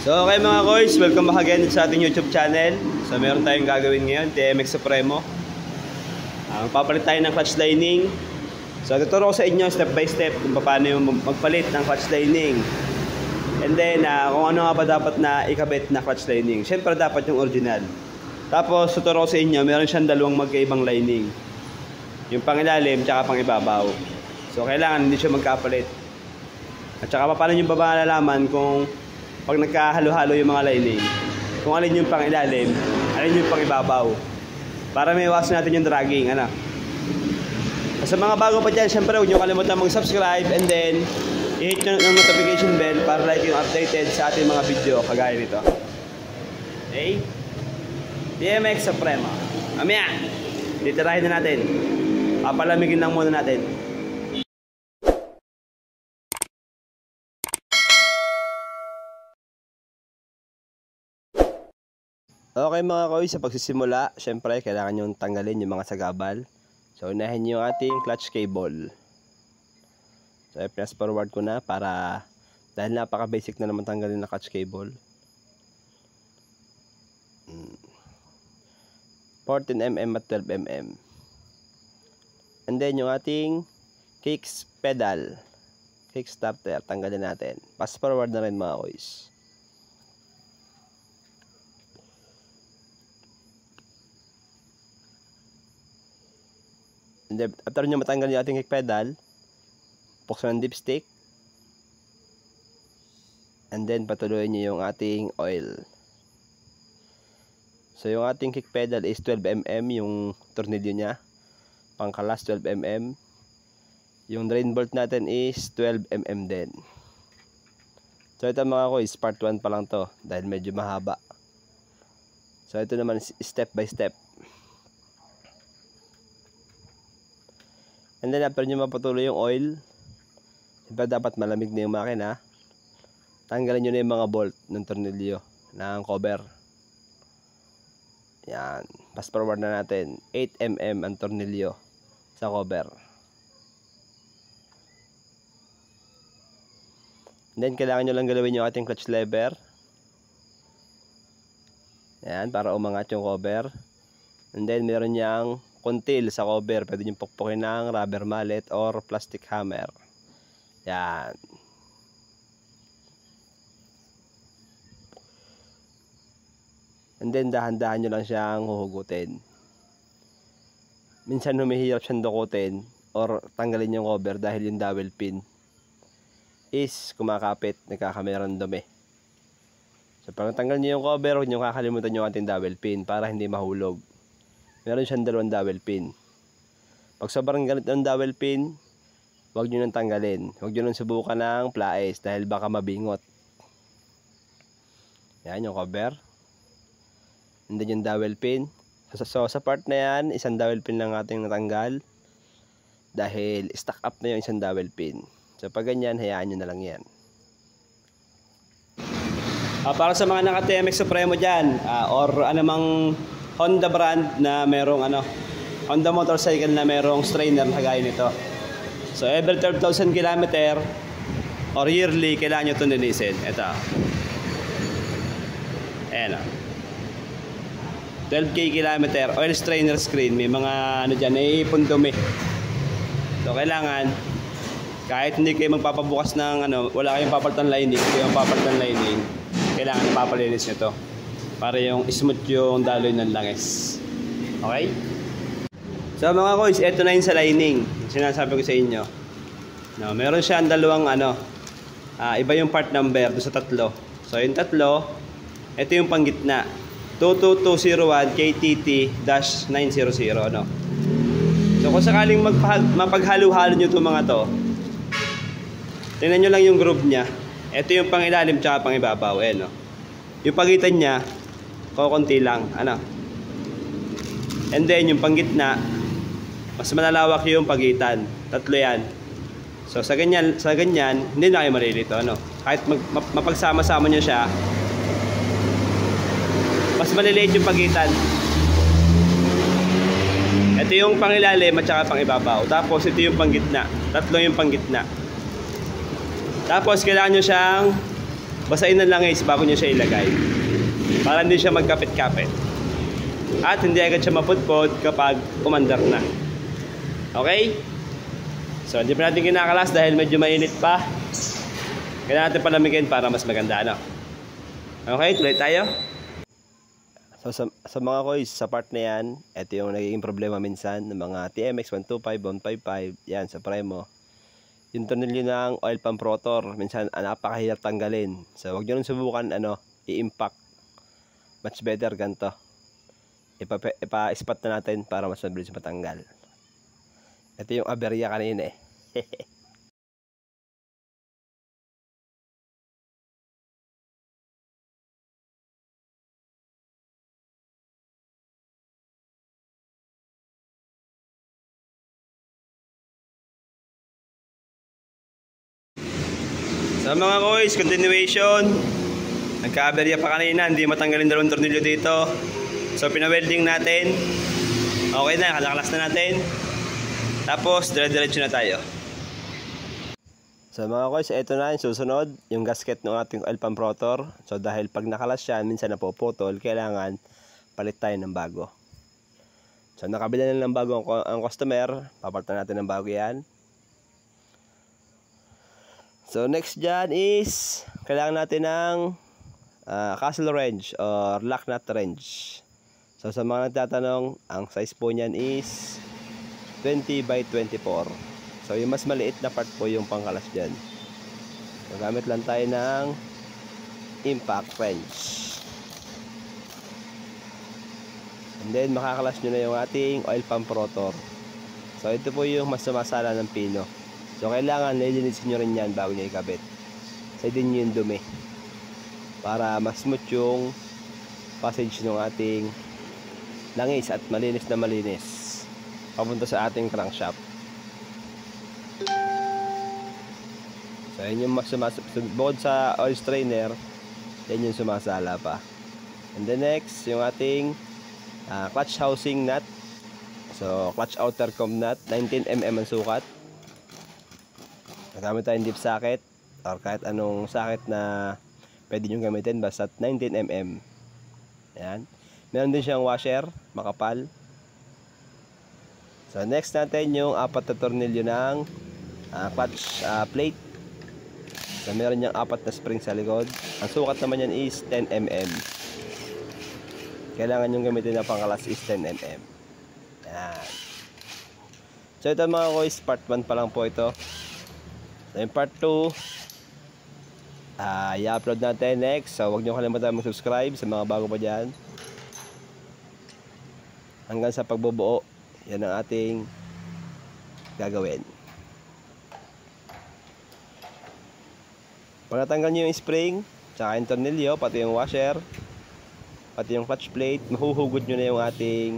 So okay mga koys, welcome back again sa ating YouTube channel. So meron tayong gagawin ngayon, TMX Supremo. Magpapalit tayo ng clutch lining. So tuturo ko sa inyo step by step kung paano yung magpalit ng clutch lining. And then kung ano nga ba dapat na ikabit na clutch lining. Siyempre dapat yung original. Tapos tuturo ko sa inyo, meron siyang dalawang magkaibang lining. Yung pangilalim tsaka pangibabaw. So kailangan hindi siya magkapalit. At saka paano nyo ba malalaman kung pag nagkahalo-halo yung mga lining, kung alin yung pangilalim, alin yung pangibabaw, para may iwasan natin yung dragging, ano. Sa mga bago pa dyan, syempre huwag nyo kalimutan mag-subscribe and then i-hit nyo ng notification bell para like yung updated sa ating mga video kagaya nito. Okay? TMX Supremo. Mamaya, titirahin na natin. Papalamigin lang muna natin. Okay mga koy, sa pagsisimula, syempre kailangan nyo tanggalin yung mga sagabal. So unahin nyo yung ating clutch cable. So i-press forward ko na para, dahil napaka basic na naman tanggalin na clutch cable. 14mm at 12mm. And then yung ating kick pedal, kick starter, tanggalin natin. Pass forward na rin mga koys. And then, after nyo matanggal yung ating kick pedal, buksan ng dipstick. And then patuloy nyo yung ating oil. So yung ating kick pedal is 12mm yung tornilyo nya. Pangkalas 12mm. Yung drain bolt natin is 12mm din. So ito mga ko is part 1 pa lang to, dahil medyo mahaba. So ito naman is step by step. And then after nyo mapatuloy yung oil, siyempre dapat malamig na yung makina. Tanggalin nyo na yung mga bolt ng tornilyo ng cover. Yan, fast forward na natin. 8mm ang tornilyo sa cover. And then kailangan nyo lang galawin yung ating clutch lever. Yan, para umangat yung cover. And then meron niyang kontil sa cover, pwede nyo pukpukin ng rubber mallet or plastic hammer. Yan. And then dahan-dahan nyo lang siyang huhugutin. Minsan humihirap siyang dukutin or tanggalin yung cover dahil yung dowel pin is kumakapit, nagkakameron dumi. So pag natanggal nyo yung cover, huwag nyo kakalimutan yung ating dowel pin para hindi mahulog. Meron siyang dalawang dowel pin. Pag sobrang galit ng dowel pin, huwag nyo nang tanggalin. Huwag nyo nang subukan ng pliers dahil baka mabingot. Yan yung cover. And then yung dowel pin. So sa part na yan, isang dowel pin lang ating natanggal. Dahil stuck up na yung isang dowel pin. So pag ganyan, hayaan nyo na lang yan. Para sa mga naka-TMX Supremo dyan, or anumang Honda brand na merong Honda motorcycle na merong strainer na gaya nito. So every 12,000 km or yearly kailangan nyo ito nilisin. Ito. Ayan o. 12k kilometer oil strainer screen. May mga dyan, naiipon dumi. So kailangan kahit hindi kayo magpapabukas ng wala kayong papalitan lining, hindi kayo papalitan lining, kailangan napapalinis nyo ito para yung smooth yung daloy ng langis. Okay? So mga koys, ito na yun sa lining. Sinasabi ko sa inyo. No, meron siya ang dalawang iba yung part number doon sa tatlo. So yung tatlo, ito yung panggitna. 22201 KTT-900, no? So kung sakaling mapaghalo-halo nyo itong mga to, tingnan nyo lang yung groove nya. Ito yung pangilalim tsaka pangibabaw. No? Yung pagitan nya, konti lang, And then yung panggitna, mas malalawak yung pagitan. Tatlo yan. So sa ganyan, hindi na kayo malilito, Kahit mapagsama-sama nyo siya, mas maliliit yung pagitan. Ito yung pangilalim at saka pangibabaw. Tapos ito yung panggitna. Tatlo yung panggitna. Tapos kailangan nyo siyang basahin ng langis bago nyo siya ilagay. Para hindi siya magkapit-kapit. At hindi agad siya mapudpod kapag umandar na. Okay? So, hindi pa natin kinakalas dahil medyo mainit pa. Kailangan natin palamigin para mas maganda, ano? Okay, tuloy tayo. So, sa mga koys, sa part na yan, ito yung nagiging problema minsan ng mga TMX 125, 155, yan, sa Premo. Yung tornilyo ng oil pump rotor, minsan napakahirap tanggalin. So, huwag nyo nang subukan, i-impact. Much better ganito. Ipa-spot na natin para mas mabilis matanggal. Ito yung aberya kanina eh. So mga koys, continuation. Nagka-aberya pa kanina, hindi matanggalin dalawang tornilyo dito. So pina-welding natin. Okay na, kalakalas na natin. Tapos dire-diretso na tayo. So mga koys, ito na yung susunod, yung gasket ng ating oil pump rotor. So dahil pag nakalas yan, minsan napuputol, kailangan palit tayo ng bago. So nakabila na ng bago ang customer, papalitan natin ng bago yan. So next dyan is kailangan natin ng castle wrench or lock nut wrench. So sa mga nagtatanong, ang size po niyan is 20 by 24. So yung mas maliit na part po yung pangkalas dyan. So gamit lang tayo ng impact wrench. And then makakalas nyo na yung ating oil pump rotor. So ito po yung mas sumasala ng pino. So kailangan nilinisin nyo rin yan bago nyo ikabit. Saydin nyo yung dumi para mas smooth yung passage ng ating langis at malinis na malinis papunta sa ating crankshaft. So yun yung mas bukod sa oil strainer, yan yung sumasala pa. And the next, yung ating clutch housing nut. So clutch outer comb nut, 19mm ang sukat. Nagamit tayong deep socket or kahit anong socket na pwede nyo gamitin, basta 19mm. Ayan. Meron din siyang washer, makapal. So next natin yung 4 na tornilyo ng clutch plate. So meron niyang 4 na spring sa likod. Ang sukat naman yan is 10mm. Kailangan yung gamitin na pangkalas is 10mm. Ayan. So ito mga koys, part 1 pa lang po ito. So yung part 2 i-upload natin next. So huwag nyo kalimutan mag-subscribe sa mga bago pa dyan. Hanggang sa pagbubuo, yan ang ating gagawin. Pag natanggal nyo yung spring, tsaka yung tornilyo, pati yung washer, pati yung clutch plate, mahuhugot nyo na yung ating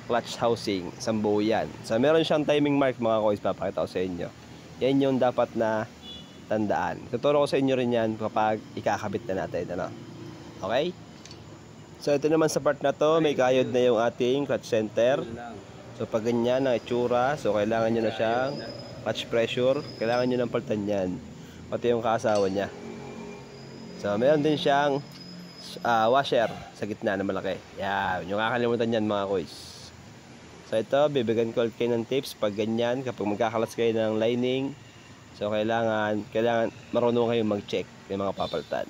clutch housing. Isang buo yan. So meron siyang timing mark mga koys, papakita ko sa inyo. Yan yung dapat na tandaan. Tuturo ko sa inyo rin yan kapag ikakabit na natin. Okay? So ito naman sa part na to, may kayod na yung ating clutch center. So pag ganyan ang itsura, so kailangan nyo na siyang clutch pressure. Kailangan nyo ng palitan yan. Pati yung kasawa niya. So meron din siyang washer sa gitna na malaki. Yan, yung kakalimutan yan mga koys. So ito, bibigyan ko kayo ng tips pag ganyan, kapag magkakalas kayo ng lining. So kailangan marunong kayo mag-check ng mga papalitan.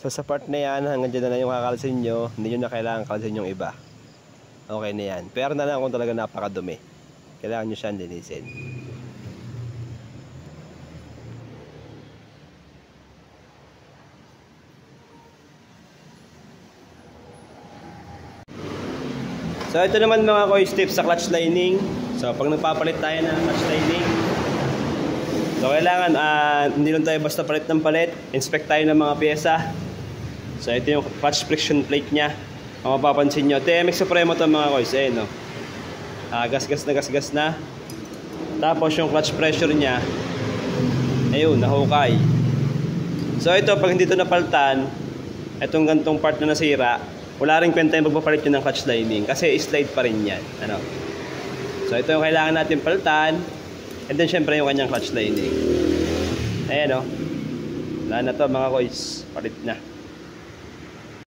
So sa part na yan, hanggang dyan na lang yung kakalasin nyo, hindi nyo na kailangan kalasin yung iba. Okay na yan. Pero na lang kung talaga napakadumi. Kailangan nyo siyang linisin. So ito naman mga koys, tips sa clutch lining. So pag nagpapalit tayo ng clutch lining, so kailangan hindi lang tayo basta palit ng palit, inspect tayo ng mga pyesa. So ito yung clutch friction plate nya. Kung mapapansin nyo, TMX Supremo to mga koys, no? Gasgas na. Tapos yung clutch pressure nya, ayun, nahukay. So ito, pag hindi ito napalitan, itong gantong part na nasira, wala rin kwenta yung magpapalit yun ng clutch lining kasi slide pa rin yan, ano? So ito yung kailangan natin palitan. And then syempre yung kanyang clutch lining. Ayan, wala na to mga koys, palit na.